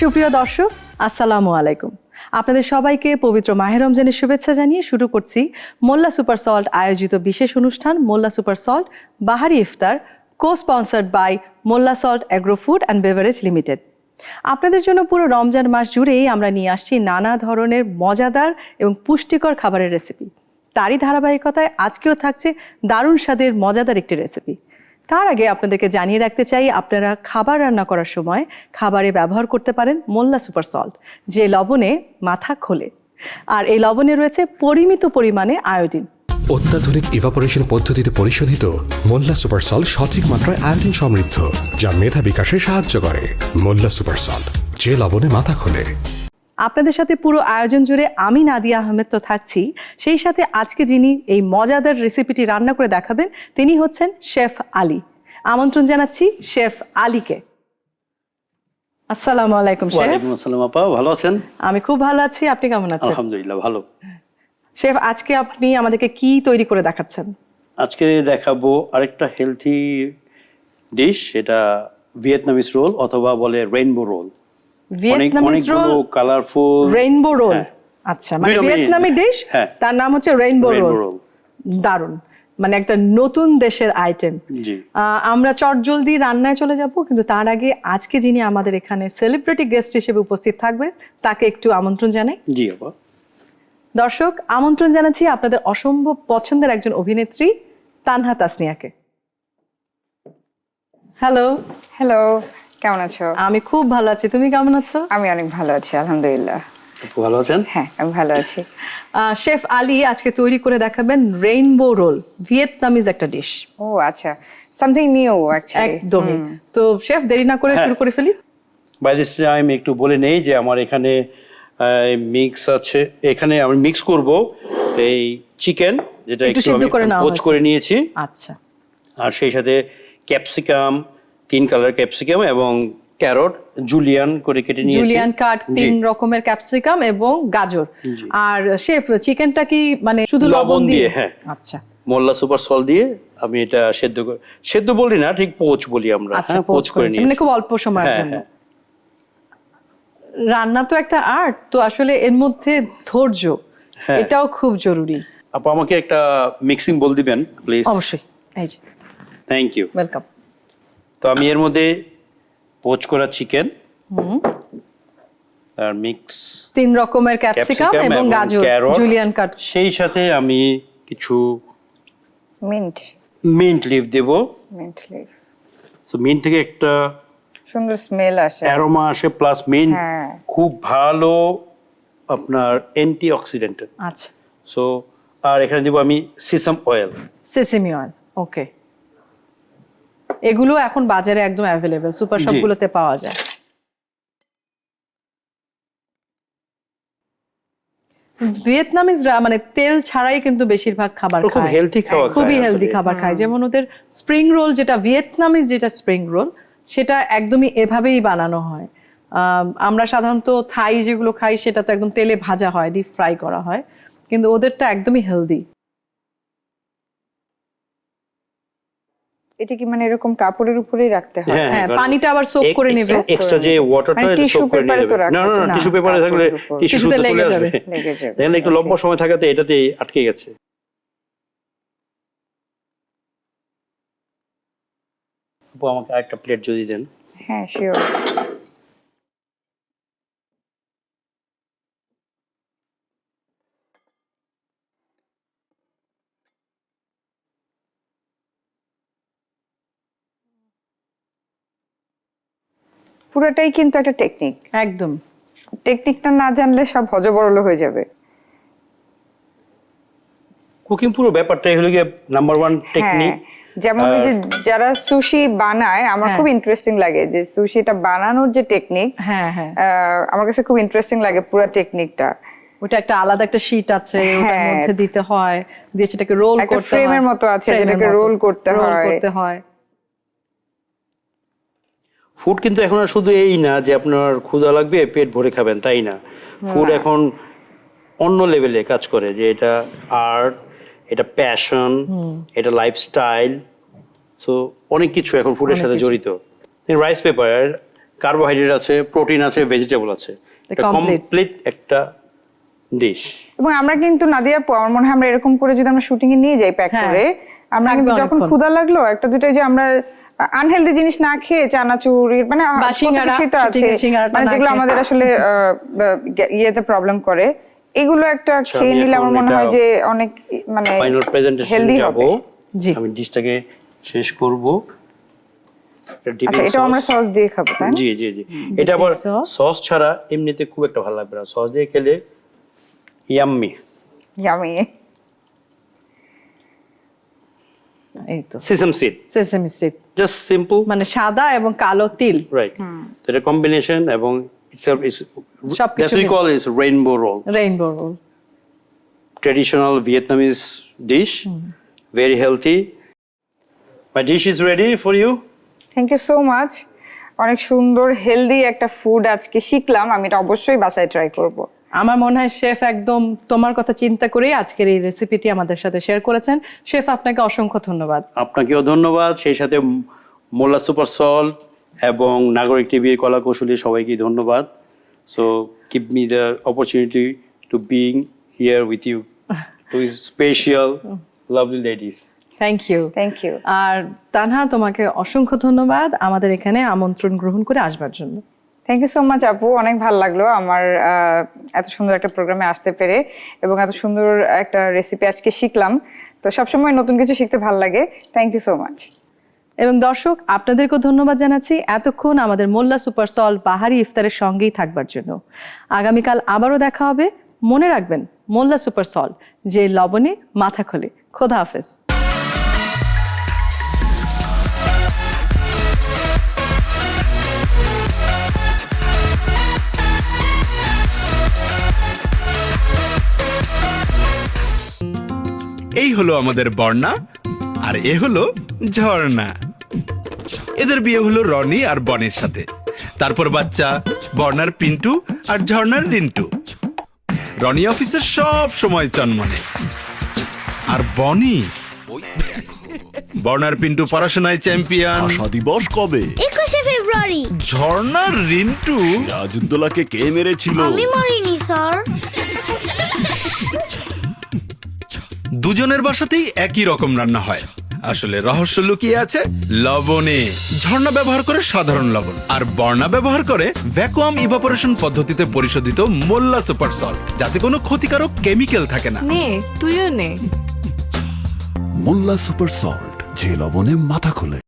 সুপ্রিয় দর্শক, আসসালামু আলাইকুম। আপনাদের সবাইকে পবিত্র মাহে রমজানের শুভেচ্ছা জানিয়ে শুরু করছি মোল্লা সুপার সল্ট আয়োজিত বিশেষ অনুষ্ঠান মোল্লা সুপার সল্ট বাহারি ইফতার, co-sponsored by Molla salt agro food and beverage limited. আপনাদের জন্য পুরো রমজান মাস জুড়েই আমরা নিয়ে আসছি নানা ধরনের মজাদার এবং পুষ্টিকর খাবারের রেসিপি। তারই ধারাবাহিকতায় আজকেও থাকছে দারুণ স্বাদের মজাদার একটি রেসিপি। তার আগে আপনাদেরকে জানিয়ে রাখতে চাই, আপনারা খাবার রান্না করার সময় খাবারে ব্যবহার করতে পারেন মোল্লা সুপার সল্ট, যে লবণে মাথা খোলে। আর এই লবণে রয়েছে পরিমিত পরিমাণে আয়োডিন। অত্যাধুনিক ইভাপোরেশন পদ্ধতিতে পরিশোধিত মোল্লা সুপার সল্ট সঠিক মাত্রায় আয়োডিন সমৃদ্ধ, যা মেধা বিকাশে সাহায্য করে। মোল্লা সুপার সল্ট, যে লবণে মাথা খোলে। আপনাদের সাথে পুরো আয়োজন জুড়ে আমি নাদিয়া আহমেদ তো থাকছি, সেই সাথে আজকে যিনি এই মজাদার রেসিপিটি রান্না করে দেখাবেন তিনি হচ্ছেন শেফ আলী। আমন্ত্রণ জানাচ্ছি শেফ আলীকে। আসসালামু আলাইকুম শেফ। ওয়ালাইকুম আসসালাম আপা, ভালো আছেন? আমি খুব ভালো আছি, আপনি কেমন আছেন? আলহামদুলিল্লাহ ভালো। শেফ, আজকে আপনি আমাদেরকে কি তৈরি করে দেখাচ্ছেন? আজকে দেখাবো আরেকটা হেলথি ডিশ, এটা ভিয়েতনামিজ রোল অথবা বলে rainbow roll. Vietnamese roll, colourful rainbow roll. আচ্ছা, মানে ভিয়েতনামি ডিশ, তার নাম হচ্ছে রেইনবো রোল। দারুণ, মানে একটা নতুন দেশের আইটেম। জি, আমরা চটজলদি রান্নায় চলে যাব, কিন্তু তার আগে আজকে যিনি আমাদের এখানে সেলিব্রিটি গেস্ট হিসেবে উপস্থিত থাকবে তাকে একটু আমন্ত্রণ জানাই। জি আপা। দর্শক, আমন্ত্রণ জানাচ্ছি আপনাদের অসম্ভব পছন্দের একজন অভিনেত্রী তানহা তাসনিয়াকে। হ্যালো। হ্যালো, কেমন আছো? আমি খুব ভালো আছি, তুমি কেমন আছো? আমি অনেক ভালো আছি, আলহামদুলিল্লাহ। আপু ভালো আছেন? হ্যাঁ, আমি ভালো আছি। শেফ আলী আজকে তৈরি করে দেখাবেন রেইনবো রোল, ভিয়েতনামিজ একটা ডিশ। ও আচ্ছা, সামথিং নিউ অ্যাকচুয়ালি। একদমই। তো শেফ, দেরি না করে শুরু করে ফেলি। বাই দিস টাইম একটু বলে নেই যে আমার এখানে মিক্স আছে। এখানে আমি মিক্স করব এই চিকেন, যেটা একটু আমি পোচ করে নিয়েছি। আচ্ছা। আর সেই সাথে ক্যাপসিকাম, 3 কালার ক্যাপসিকাম এবং ক্যারট জুলিয়ান করে কেটে নিয়েছি। জুলিয়ান কাট, 3 রকমের ক্যাপসিকাম এবং গাজর। আর শেফ, চিকেনটা কি মানে শুধু লবণ দিয়ে? হ্যাঁ। আচ্ছা। মোল্লা সুপার সল্ট দিয়ে আমি এটা সেদ্ধ বলি না, ঠিক পোচ বলি আমরা। আচ্ছা, পোচ করে নিয়েছি, মানে খুব অল্প সময়ের জন্য। রান্না তো একটা আর্ট, তো আসলে এর মধ্যে ধৈর্য এটাও খুব জরুরি। আপু আমাকে একটা মিক্সিং বল দিবেন প্লিজ? অবশ্যই, এই যে। Thank you, welcome. তো আমি এর মধ্যে পোচ করা চিকেন আর মিক্স 3 রকমের ক্যাপসিকাম এবং গাজর, জুলিয়ান কাট, সেই সাথে আমি কিছু মিন্ট লিভ দেব। মিন্ট লিভ, সো মিন্ট থেকে একটা সুন্দর স্মেল আসে, অ্যারোমা আসে, প্লাস মিন্ট খুব ভালো আপনার অ্যান্টি অক্সিডেন্ট। আচ্ছা। সো আর এখানে দেব আমি সেসেমি অয়েল। ওকে, এগুলো এখন বাজারে একদম অ্যাভেলেবেল, সুপার শপগুলোতে পাওয়া যায়। ভিয়েতনামিজরা মানে তেল ছাড়াই কিন্তু বেশিরভাগ খাবার খায়, খুব হেলদি খাবার, খুবই হেলদি খাবার খায়। যেমন ওদের স্প্রিং রোল, যেটা ভিয়েতনামিজ যেটা স্প্রিং রোল, সেটা একদমই এভাবেই বানানো হয়। আমরা সাধারণত থাই যেগুলো খাই সেটা তো একদম তেলে ভাজা হয়, ডিপ ফ্রাই করা হয়, কিন্তু ওদেরটা একদমই হেলদি। এটা কি মানে এরকম কাপড়ের উপরেই রাখতে হয়? হ্যাঁ, পানিটা আবার সোক করে নেবে, এক্সট্রা যে ওয়াটারটা সোক করে নেবে। না না না, টিস্যু পেপারে থাকলে টিস্যুতে লেগে যাবে। দেখেন একটু লম্বা সময় থাকাতে এটাতে আটকে গেছে। আপু আমাকে আরেকটা প্লেট যদি দেন। হ্যাঁ, শিওর। পুরোটাই কিন্তু একটা টেকনিক। একদম, টেকনিকটা না জানলে সব হজবরল হয়ে যাবে। কুকিং পুরো ব্যাপারটাই হলো গিয়ে নাম্বার 1 টেকনিক। যেমন ওই যে যারা সুশি বানায়, আমার খুব ইন্টারেস্টিং লাগে যে সুশিটা বানানোর যে টেকনিক, আমার কাছে খুব ইন্টারেস্টিং লাগে পুরো টেকনিকটা। ওটা একটা আলাদা একটা শীট আছে, ওটার মধ্যে দিতে হয়, দিয়ে সেটাকে রোল করতে হয়, একটা ফ্রেমের মতো আছে যেটাকে রোল করতে হয়। ফুড কিন্তু এখন আর শুধু এই না যে আপনার ক্ষুধা লাগবে পেট ভরে খাবেন, তাই না। ফুড এখন অন্য লেভেলে কাজ করে, যে এটা আর্ট, এটা প্যাশন, এটা লাইফস্টাইল। সো অনেক কিছু এখন ফুডের সাথে জড়িত। রাইস পেপার কার্বোহাইড্রেট আছে, প্রোটিন আছে, ভেজিটেবল আছে, এটা complete. কমপ্লিট একটা ডিশ। এবং আমরা কিন্তু নাদিয়া আপু, আমার মনে হয় আমরা এরকম করে যদি আমরা শুটিং এ নিয়ে যাই প্যাক হ্যাঁ, করে, আমরা থাকবে কিন্তু যখন অনেকক্ষণ। ক্ষুধা লাগলো একটা দুটো যে আমরা আনহেলদি জিনিস না খেয়ে চানাচুর মানে বা কত সিঙ্গারা, কিছুই তো আছে, শুটিংয়ে সিঙ্গারাটা মানে না যেগুলো খেয়ে। আমাদের আসলে ইয়েতে প্রবলেম করে, এগুলো একটা খেয়ে আমি নিলে এখন আমার মনে হয় এটা যে অনেক মানে ফাইনাল প্রেজেন্টেশন হেলদি যাব। হবে। জি। আমি ডিশটাকে শেষ করব। আচ্ছা, এটা আমরা সস দিয়ে খাবো, তাই না? জি জি জি, এটা আবার sauce? সস ছাড়া এমনিতে খুব একটা ভালো লাগবে না, সস দিয়ে খেলে ইয়াম্মি। ইয়ামি। এই তো sesame seed, sesame seed, just simple, মানে সাদা এবং কালো তিল। রাইট। তো এটা কম্বিনেশন এবং itself is সবকিছু that's we call is rainbow roll, rainbow roll. traditional Vietnamese dish, very healthy. My dish is ready for you. Thank you so much. অনেক সুন্দর হেলদি একটা ফুড আজকে শিখলাম, আমি এটা অবশ্যই বাসায় ট্রাই করব। আমার মনে হয় শেফ একদম তোমার কথা চিন্তা করেই আজকের এই রেসিপিটি আমাদের সাথে শেয়ার করেছেন। শেফ, আপনাকে অসংখ্য ধন্যবাদ। আপনাকেও ধন্যবাদ, সেই সাথে মোল্লা সুপার সল্ট এবং নাগরিক টিভির কলা কৌশলী সবাইকে ধন্যবাদ। So give me the opportunity to being here with you, to special lovely ladies. Thank you. Thank you. আর তানহা, তোমাকে অসংখ্য ধন্যবাদ আমাদের এখানে আমন্ত্রণ গ্রহণ করে আসবার জন্য। থ্যাংক ইউ সো মাচ আপু, অনেক ভালো লাগলো আমার এত সুন্দর একটা প্রোগ্রামে আসতে পেরে এবং এত সুন্দর একটা রেসিপি আজকে শিখলাম। তো সবসময় নতুন কিছু শিখতে ভালো লাগে। Thank you so much. এবং দর্শক, আপনাদেরকেও ধন্যবাদ জানাচ্ছি এতক্ষণ আমাদের মোল্লা সুপার সল্ট বাহারি ইফতারের সঙ্গেই থাকবার জন্য। আগামীকাল আবারও দেখা হবে। মনে রাখবেন, মোল্লা সুপার সল্ট, যে লবণে মাথা খোলে। খোদা হাফেজ। এই হলো আমাদের বর্ণা আর এ হলো ঝর্ণা। এদের বিয়ে হলো রনি আর বনের সাথে। তারপর বাচ্চা বর্ণার পিন্টু আর ঝর্ণার রিন্টু। রনি অফিসে সব সময় চনমনে, আর বনি বর্ণার পিন্টু পড়াশোনায় চ্যাম্পিয়ন। ভাষা দিবস কবে? 21শে ফেব্রুয়ারি। ঝর্ণার রিন্টু সিরাজউদ্দৌলাকে কে মেরেছিল? আমি মরিনি স্যার। দুজনের বাসাতেই একই রকম রান্না হয়। আসলে রহস্য লুকিয়ে আছে লবণে। ঝর্ণা ব্যবহার করে সাধারণ লবণ, আর বর্ণা ব্যবহার করে ভ্যাকুয়াম ইভাপোরেশন পদ্ধতিতে পরিশোধিত মোল্লা সুপার সল্ট, যাতে কোনো ক্ষতিকারক কেমিক্যাল থাকে না। নে, তুইও নে। মোল্লা সুপার সল্ট, যে লবণে মাথা খোলে।